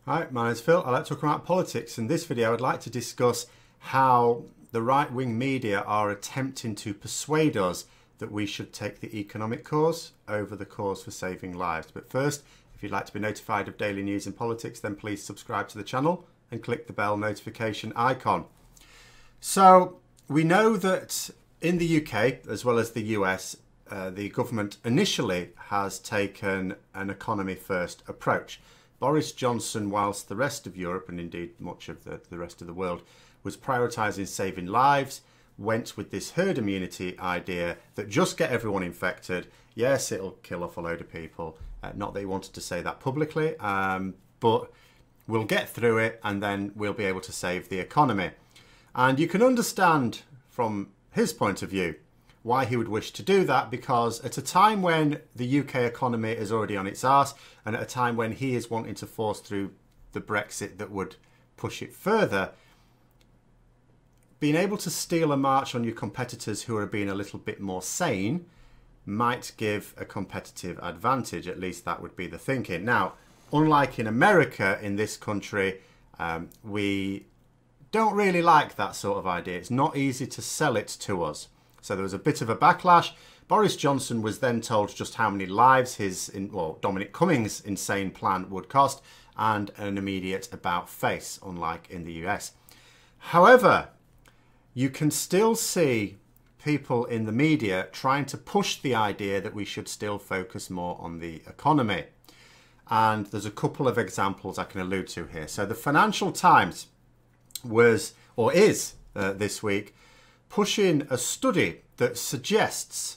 Hi, my name's Phil. I like to talk about politics. In this video, I'd like to discuss how the right-wing media are attempting to persuade us that we should take the economic cause over the cause for saving lives. But first, if you'd like to be notified of daily news in politics, then please subscribe to the channel and click the bell notification icon. So we know that in the UK, as well as the US, the government initially has taken an economy first approach. Boris Johnson, whilst the rest of Europe, and indeed much of the rest of the world, was prioritising saving lives, went with this herd immunity idea that just get everyone infected. Yes, it'll kill off a load of people. Not that he wanted to say that publicly, but we'll get through it and then we'll be able to save the economy. And you can understand from his point of view why he would wish to do that, because at a time when the UK economy is already on its arse and at a time when he is wanting to force through the Brexit that would push it further, being able to steal a march on your competitors who are being a little bit more sane might give a competitive advantage. At least that would be the thinking. Now, unlike in America, in this country, we don't really like that sort of idea. It's not easy to sell it to us. So there was a bit of a backlash. Boris Johnson was then told just how many lives his, Dominic Cummings' insane plan would cost, and an immediate about face, unlike in the US. However, you can still see people in the media trying to push the idea that we should still focus more on the economy. And there's a couple of examples I can allude to here. So the Financial Times was, or is, this week, pushing a study that suggests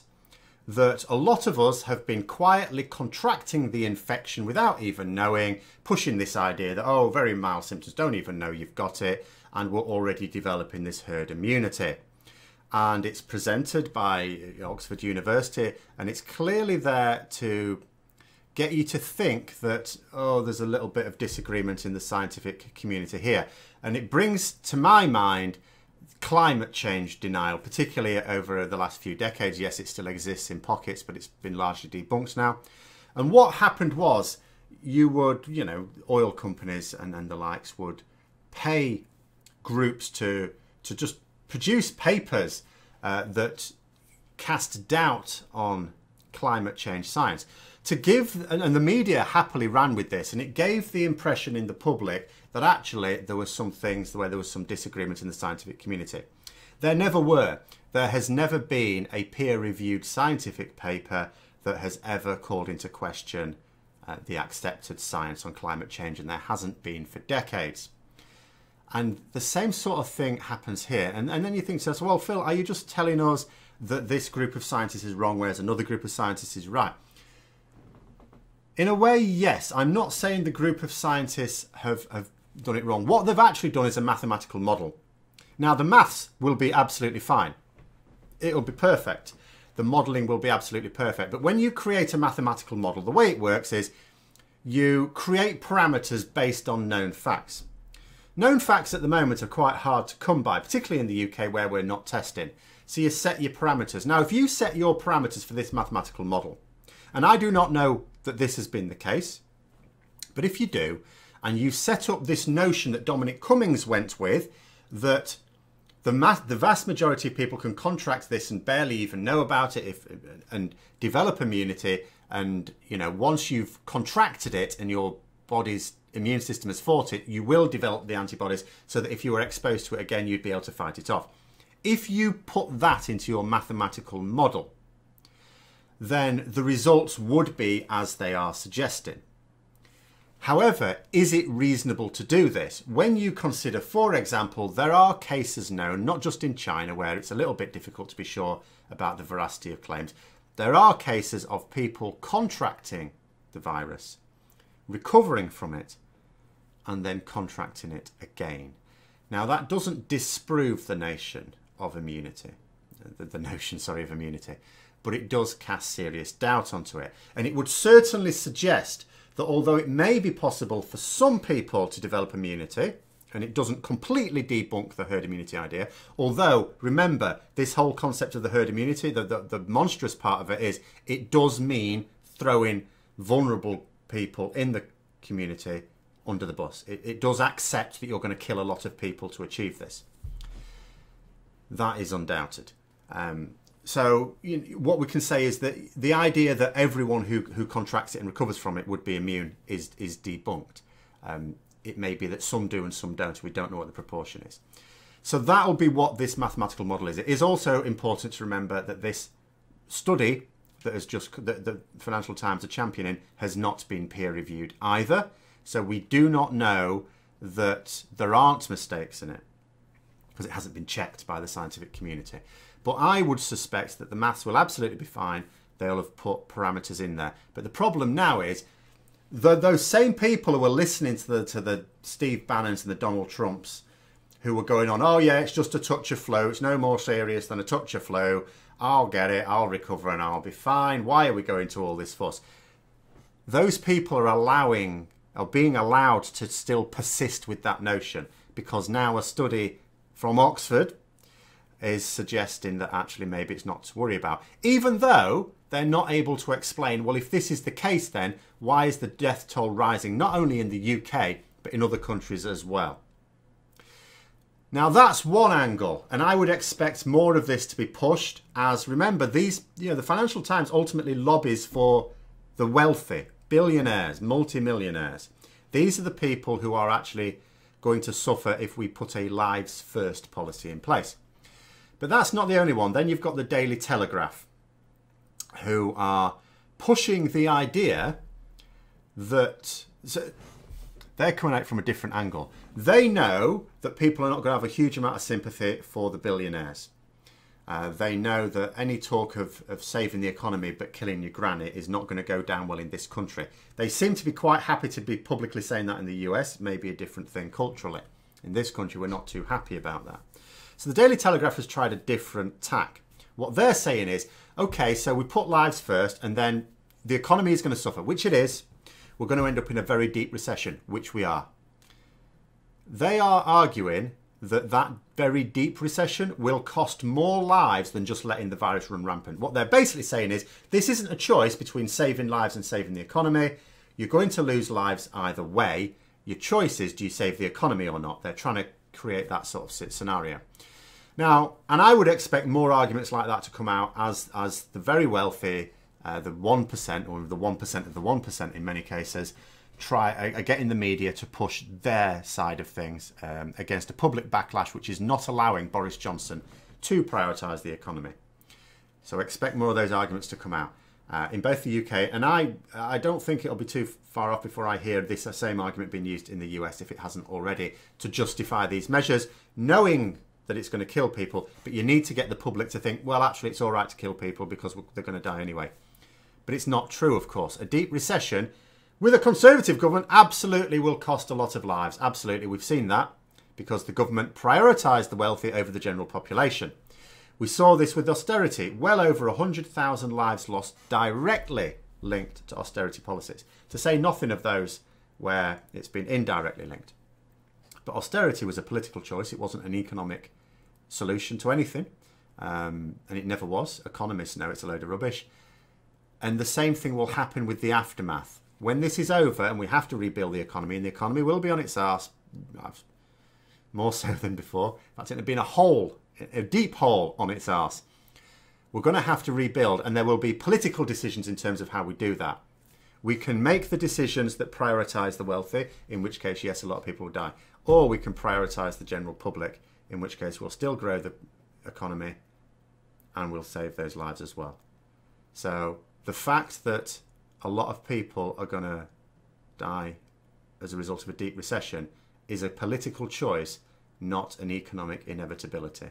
that a lot of us have been quietly contracting the infection without even knowing, pushing this idea that, oh, very mild symptoms, don't even know you've got it, and we're already developing this herd immunity. And it's presented by Oxford University, and it's clearly there to get you to think that, oh, there's a little bit of disagreement in the scientific community here. And it brings to my mind climate change denial, particularly over the last few decades. Yes, it still exists in pockets, but it's been largely debunked now. And what happened was, you would, oil companies and the likes would pay groups to just produce papers that cast doubt on climate change science. To give, and the media happily ran with this, and it gave the impression in the public that actually there were some things where there was some disagreement in the scientific community. There never were. There has never been a peer-reviewed scientific paper that has ever called into question the accepted science on climate change, and there hasn't been for decades. And the same sort of thing happens here. And then you think to yourself, well, Phil, are you just telling us that this group of scientists is wrong, whereas another group of scientists is right? In a way, yes. I'm not saying the group of scientists have done it wrong. What they've actually done is a mathematical model. Now, the maths will be absolutely fine. It'll be perfect. The modelling will be absolutely perfect. But when you create a mathematical model, the way it works is you create parameters based on known facts. Known facts at the moment are quite hard to come by, particularly in the UK where we're not testing. So you set your parameters. Now, if you set your parameters for this mathematical model, and I do not know that this has been the case, but if you do, and you set up this notion that Dominic Cummings went with, that the vast majority of people can contract this and barely even know about it and develop immunity, and once you've contracted it and your body's immune system has fought it, you will develop the antibodies so that if you were exposed to it again, you'd be able to fight it off. If you put that into your mathematical model, then the results would be as they are suggesting. However, is it reasonable to do this? When you consider, for example, there are cases known, not just in China, where it's a little bit difficult to be sure about the veracity of claims. There are cases of people contracting the virus, recovering from it, and then contracting it again. Now, that doesn't disprove the notion of immunity, of immunity, but it does cast serious doubt onto it. And it would certainly suggest that although it may be possible for some people to develop immunity, and it doesn't completely debunk the herd immunity idea, although, remember, this whole concept of the herd immunity, the monstrous part of it is, it does mean throwing vulnerable people in the community under the bus. It does accept that you're going to kill a lot of people to achieve this. That is undoubted. So what we can say is that the idea that everyone who contracts it and recovers from it would be immune is debunked. It may be that some do and some don't. We don't know what the proportion is. So that will be what this mathematical model is. It is also important to remember that this study that has just the Financial Times are championing has not been peer reviewed either. So we do not know that there aren't mistakes in it because it hasn't been checked by the scientific community. But I would suspect that the maths will absolutely be fine. They'll have put parameters in there. But the problem now is those same people who were listening to the Steve Bannons and the Donald Trumps who were going on, oh yeah, it's just a touch of flu. It's no more serious than a touch of flu. I'll get it. I'll recover and I'll be fine. Why are we going to all this fuss? Those people are being allowed to still persist with that notion because now a study from Oxford is suggesting that actually maybe it's not to worry about. Even though they're not able to explain, well, if this is the case then, why is the death toll rising not only in the UK, but in other countries as well? Now that's one angle, and I would expect more of this to be pushed as, remember, the Financial Times ultimately lobbies for the wealthy, billionaires, multimillionaires. These are the people who are actually going to suffer if we put a lives first policy in place. But that's not the only one. Then you've got the Daily Telegraph, who are pushing the idea that they're coming out from a different angle. They know that people are not going to have a huge amount of sympathy for the billionaires. They know that any talk of saving the economy but killing your granny is not going to go down well in this country. They seem to be quite happy to be publicly saying that in the US, maybe a different thing culturally. In this country, we're not too happy about that. So the Daily Telegraph has tried a different tack. What they're saying is, okay, so we put lives first and then the economy is going to suffer, which it is. We're going to end up in a very deep recession, which we are. They are arguing that that very deep recession will cost more lives than just letting the virus run rampant. What they're basically saying is this isn't a choice between saving lives and saving the economy. You're going to lose lives either way. Your choice is, do you save the economy or not? They're trying to create that sort of scenario. Now, and I would expect more arguments like that to come out as the very wealthy, the 1% or the 1% of the 1% in many cases, get in the media to push their side of things against a public backlash which is not allowing Boris Johnson to prioritise the economy. So expect more of those arguments to come out in both the UK, and I don't think it'll be too far off before I hear this same argument being used in the US, if it hasn't already, to justify these measures, knowing that it's going to kill people, but you need to get the public to think, well, actually it's all right to kill people because they're going to die anyway. But it's not true, of course. A deep recession with a Conservative government absolutely will cost a lot of lives. Absolutely. We've seen that because the government prioritised the wealthy over the general population. We saw this with austerity. Well over 100,000 lives lost directly linked to austerity policies. To say nothing of those where it's been indirectly linked. But austerity was a political choice. It wasn't an economic solution to anything. And it never was. Economists know it's a load of rubbish. And the same thing will happen with the aftermath. When this is over and we have to rebuild the economy, and the economy will be on its arse, more so than before. In fact, it'll be in a deep hole on its arse. We're going to have to rebuild, and there will be political decisions in terms of how we do that. We can make the decisions that prioritise the wealthy, in which case, yes, a lot of people will die. Or we can prioritise the general public, in which case we'll still grow the economy and we'll save those lives as well. So the fact that a lot of people are going to die as a result of a deep recession is a political choice, not an economic inevitability.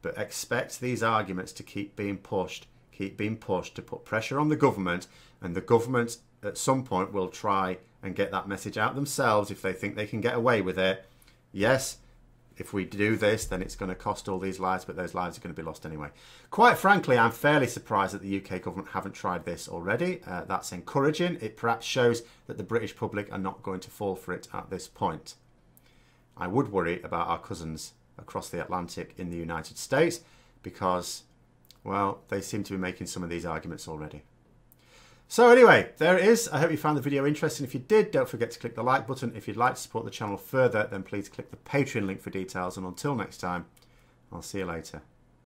But expect these arguments to keep being pushed to put pressure on the government, and the government at some point will try and get that message out themselves if they think they can get away with it. Yes, if we do this, then it's going to cost all these lives, but those lives are going to be lost anyway. Quite frankly, I'm fairly surprised that the UK government haven't tried this already. That's encouraging. It perhaps shows that the British public are not going to fall for it at this point. I would worry about our cousins across the Atlantic in the United States because, well, they seem to be making some of these arguments already. So anyway, there it is. I hope you found the video interesting. If you did, don't forget to click the like button. If you'd like to support the channel further, then please click the Patreon link for details. And until next time, I'll see you later.